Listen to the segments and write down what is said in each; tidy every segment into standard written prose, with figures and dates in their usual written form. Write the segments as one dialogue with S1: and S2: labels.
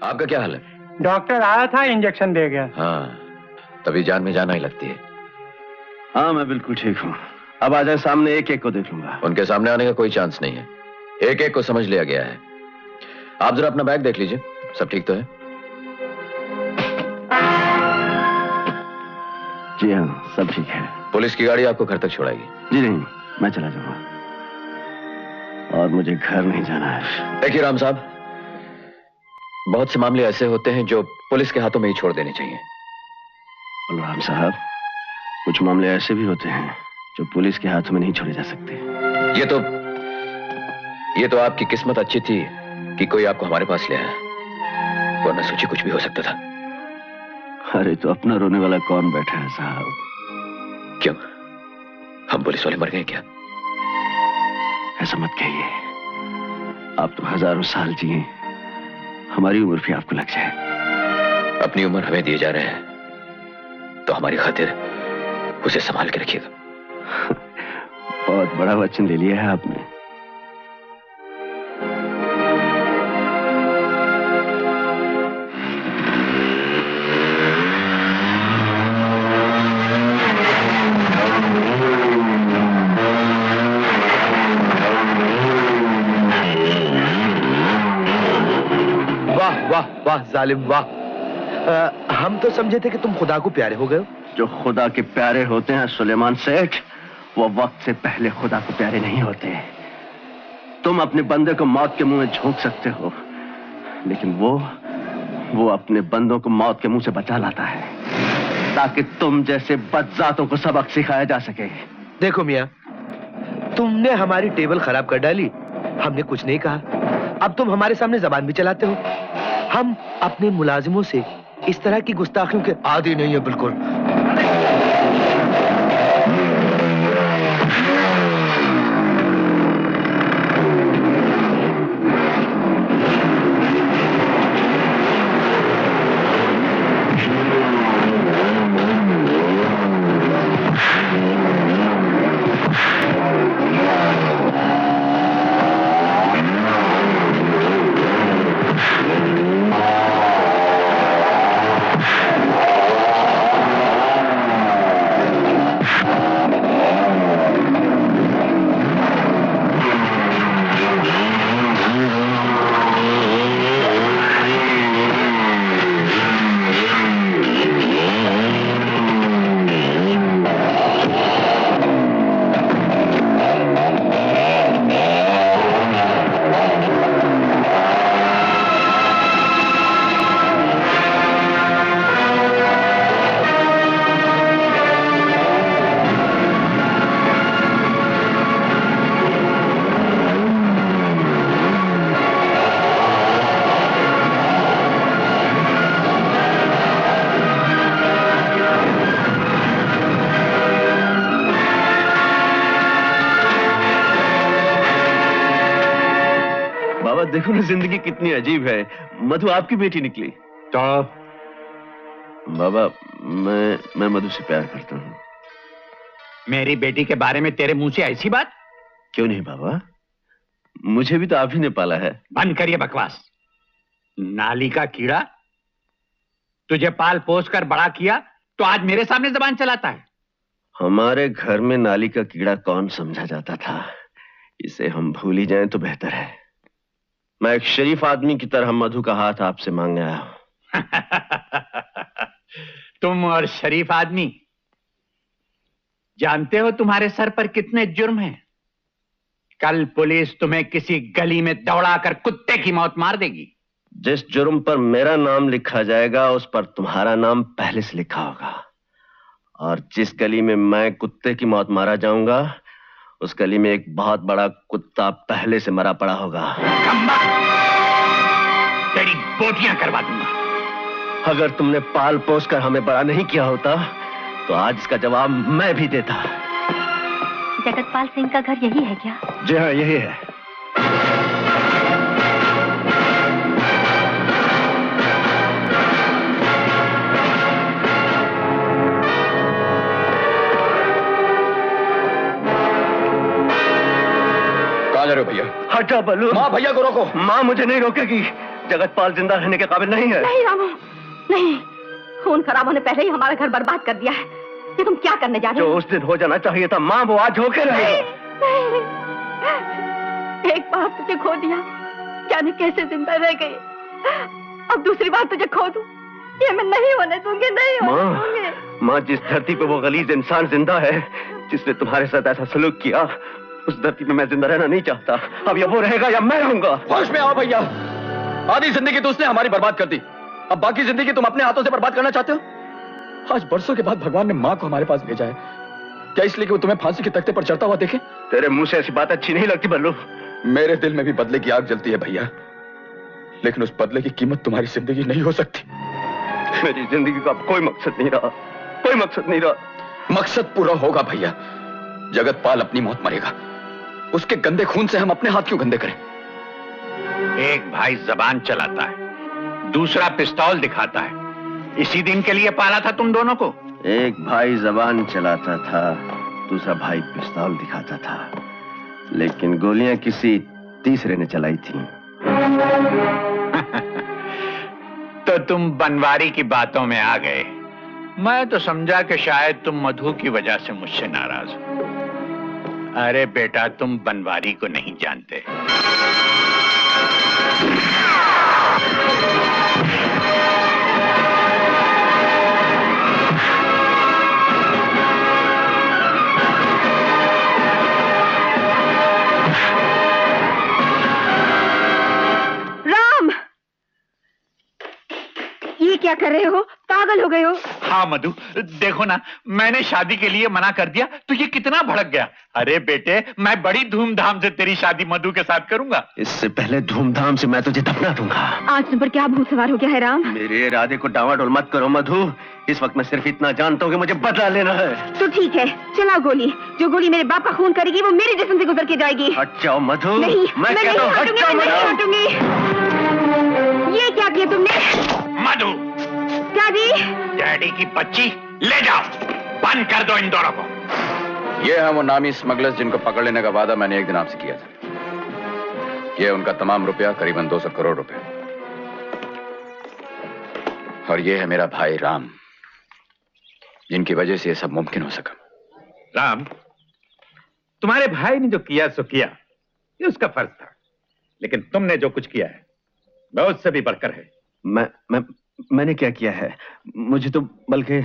S1: आपका क्या हाल है?
S2: डॉक्टर आया था, इंजेक्शन दे गया।
S1: हाँ, तभी जान में जान ही लगती है।
S3: हाँ, मैं बिल्कुल ठीक हूँ। अब आ जाए सामने, एक एक को देख लूंगा।
S1: उनके सामने आने का कोई चांस नहीं है। एक एक को समझ लिया गया है। आप जरा अपना बैग देख लीजिए, सब ठीक तो है?
S3: जी हाँ, सब ठीक है।
S1: पुलिस की गाड़ी आपको घर तक छोड़ाएगी?
S3: जी नहीं, मैं चला जाऊंगा और मुझे घर नहीं जाना है।
S1: देखिए राम साहब, बहुत से मामले ऐसे होते हैं जो पुलिस के हाथों में ही छोड़ देने चाहिए।
S3: बलराम साहब, कुछ मामले ऐसे भी होते हैं जो पुलिस के हाथों में नहीं छोड़े जा सकते।
S1: ये तो आपकी किस्मत अच्छी थी कि कोई आपको हमारे पास ले आया, वरना सोचिए कुछ भी हो सकता था।
S3: अरे तो अपना रोने वाला कौन बैठा है साहब?
S1: क्यों, हम पुलिस वाले मर गए क्या?
S3: ऐसा मत कहिए। आप तो हजारों साल जिए, हमारी उम्र भी आपको लग जाए।
S1: अपनी उम्र हमें दिए जा रहे हैं तो हमारी खातिर उसे संभाल के रखिएगा।
S3: बहुत बड़ा वचन ले लिया है आपने।
S4: वाह वाह वाह जालिम वाह। हम तो समझे थे कि तुम खुदा को प्यारे हो गए हो।
S3: जो खुदा के प्यारे होते हैं सुलेमान सेठ, वो वक्त से पहले खुदा को प्यारे नहीं होते। तुम अपने बंदे को मौत के मुंह में झोंक सकते हो, लेकिन वो अपने बंदों को मौत के मुंह से बचा लाता है ताकि तुम जैसे बदजातों को सबक सिखाया जा सके।
S4: देखो मियां, तुमने हमारी टेबल खराब कर डाली, हमने कुछ नहीं कहा। अब तुम हमारे सामने जबान भी चलाते हो। हम अपने मुलाजिमों से इस तरह की गुस्ताखियों के आदी नहीं है बिल्कुल।
S3: देखो ना, जिंदगी कितनी अजीब है। मधु आपकी बेटी निकली।
S2: तो
S3: बाबा, मैं मधु से प्यार करता हूँ।
S2: मेरी बेटी के बारे में तेरे मुंह से ऐसी बात?
S3: क्यों नहीं बाबा, मुझे भी तो आप ही ने पाला है।
S2: बंद करिए बकवास। नाली का कीड़ा, तुझे पाल पोस कर बड़ा किया तो आज मेरे सामने जबान चलाता है।
S3: हमारे घर में नाली का कीड़ा कौन समझा जाता था, इसे हम भूल ही जाएं तो बेहतर है। मैं एक शरीफ आदमी की तरह मधु का हाथ आपसे मांगने आया हूं।
S2: तुम और शरीफ आदमी, जानते हो तुम्हारे सर पर कितने जुर्म हैं? कल पुलिस तुम्हें किसी गली में दौड़ाकर कुत्ते की मौत मार देगी।
S3: जिस जुर्म पर मेरा नाम लिखा जाएगा उस पर तुम्हारा नाम पहले से लिखा होगा, और जिस गली में मैं कुत्ते की मौत मारा जाऊंगा उस गली में एक बहुत बड़ा कुत्ता पहले से मरा पड़ा होगा।
S2: तेरी बोटियां करवा दूंगा।
S3: अगर तुमने पाल पोस कर हमें बड़ा नहीं किया होता तो आज इसका जवाब मैं भी देता।
S5: जगतपाल सिंह का घर यही है क्या?
S3: जी हाँ, यही है।
S1: कहाँ जा रहे हो भैया?
S3: हटा बलू।
S1: माँ भैया को रोको।
S3: माँ मुझे नहीं रोकेगी। जगतपाल जिंदा रहने के काबिल नहीं है।
S5: नहीं रामू, नहीं। खून खराबों ने पहले ही हमारा घर बर्बाद कर दिया है। ये तुम क्या करने जा रहे हो?
S3: जो उस दिन हो जाना चाहिए था माँ, वो आज होके रहेगा।
S5: नहीं। एक बार तुझे खो दिया, जाने कैसे जिंदा रह गई। अब दूसरी बार तुझे खो दूं, ये मैं नहीं होने दूंगी, नहीं होने दूंगी।
S3: माँ, जिस धरती पे वो गलीज इंसान जिंदा है, जिसने तुम्हारे साथ ऐसा सलूक किया, उस धरती पे मैं जिंदा रहना नहीं चाहता। अब या वो रहेगा या मैं रहूंगा।
S1: होश में आओ भैया। आधी जिंदगी तो उसने हमारी बर्बाद कर दी, अब बाकी जिंदगी तुम अपने हाथों से बर्बाद करना चाहते हो? आज बरसों के बाद भगवान ने माँ को हमारे पास भेजा है, क्या इसलिए कि वो तुम्हें फांसी के तख्ते पर चढ़ता हुआ देखे?
S3: तेरे मुंह से ऐसी बात अच्छी नहीं लगती बल्लू।
S1: मेरे दिल में भी बदले की आग जलती है भैया, लेकिन उस बदले की कीमत तुम्हारी जिंदगी नहीं हो सकती।
S3: मेरी जिंदगी का अब कोई मकसद नहीं रहा, कोई मकसद नहीं रहा।
S1: मकसद पूरा होगा भैया। जगतपाल अपनी मौत मरेगा, उसके गंदे खून से हम अपने हाथ क्यों गंदे करें?
S2: एक भाई जबान चलाता है, दूसरा पिस्तौल दिखाता है। इसी दिन के लिए पाला था तुम दोनों को।
S3: एक भाई जबान चलाता था, दूसरा भाई पिस्तौल दिखाता था, लेकिन गोलियां किसी तीसरे ने चलाई थी।
S2: तो तुम बनवारी की बातों में आ गए। मैं तो समझा कि शायद तुम मधु की वजह से मुझसे नाराज हो। अरे बेटा, तुम बनवारी को नहीं जानते।
S5: क्या कर रहे हो? पागल हो गए हो?
S2: हाँ मधु, देखो ना, मैंने शादी के लिए मना कर दिया तो ये कितना भड़क गया। अरे बेटे, मैं बड़ी धूमधाम से तेरी शादी मधु के साथ करूंगा।
S3: इससे पहले धूमधाम से मैं तुझे दफना दूंगा।
S5: आज तुम पर क्या भूत सवार हो गया है राम?
S3: मेरे इरादे को डावाडोल मत करो मधु। इस वक्त मैं सिर्फ इतना जानता हूँ कि मुझे बदला लेना है।
S5: तो ठीक है, चलाओ गोली। जो गोली मेरे बाप का खून करेगी वो मेरे जिस्म से गुजर के जाएगी।
S3: हट जाओ मधु।
S5: नहीं,
S3: मैं कहता हूँ हट जाओ मधु।
S5: ये क्या किया तुमने?
S2: मधु,
S5: डैडी,
S2: डैडी की बच्ची ले जाओ, बंद कर दो इन दोनों को।
S1: ये हैं वो नामी स्मगलर्स जिनको पकड़ लेने का वादा मैंने एक दिन आपसे किया था। ये उनका तमाम रुपया, करीबन 200 करोड़ रुपए। और ये है मेरा भाई राम, जिनकी वजह से ये सब मुमकिन हो सका।
S2: राम, तुम्हारे भाई ने जो किया सो किया, ये उसका फर्ज था, लेकिन तुमने जो कुछ किया है वह उससे भी बढ़कर है।
S3: मैंने क्या किया है? मुझे तो बल्कि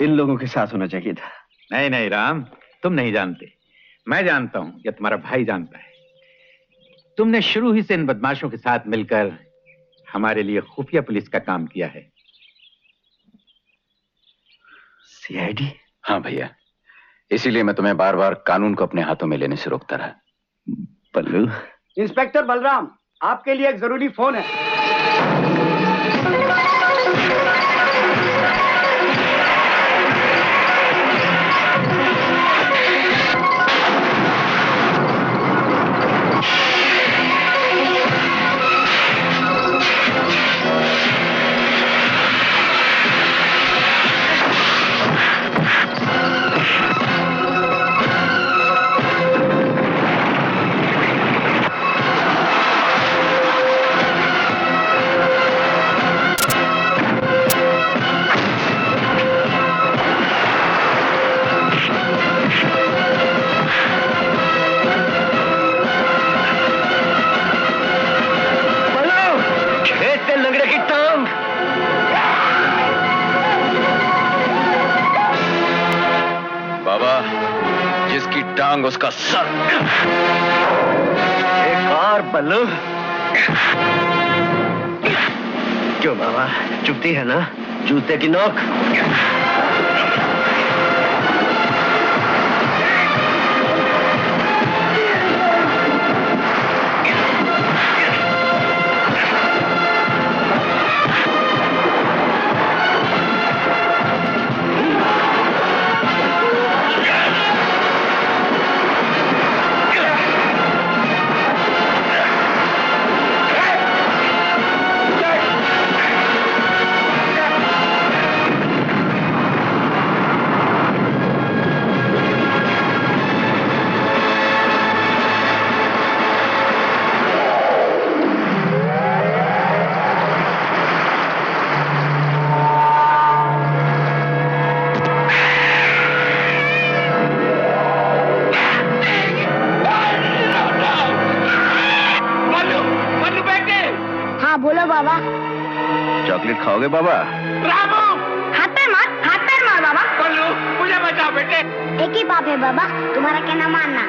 S3: इन लोगों के साथ होना चाहिए था।
S2: नहीं नहीं राम, तुम नहीं जानते, मैं जानता हूं, या तुम्हारा भाई जानता है। तुमने शुरू ही से इन बदमाशों के साथ मिलकर हमारे लिए खुफिया पुलिस का काम किया है।
S3: सीआईडी?
S1: हाँ भैया, इसीलिए मैं तुम्हें बार बार कानून को अपने हाथों में लेने से रोकता रहा।
S3: पल्लू।
S6: इंस्पेक्टर बलराम, आपके लिए एक जरूरी फोन है।
S1: टांग उसका सर।
S3: एक और बल्लू। क्यों बाबा, चुभती है ना जूते की नोक?
S7: हाँ बोलो बाबा।
S3: चॉकलेट खाओगे बाबा?
S2: रामू,
S7: हाथ पैर मार बाबा।
S2: बोलो, मुझे बचाओ बेटे।
S7: एक ही बाप है बाबा, तुम्हारा कहना मानना।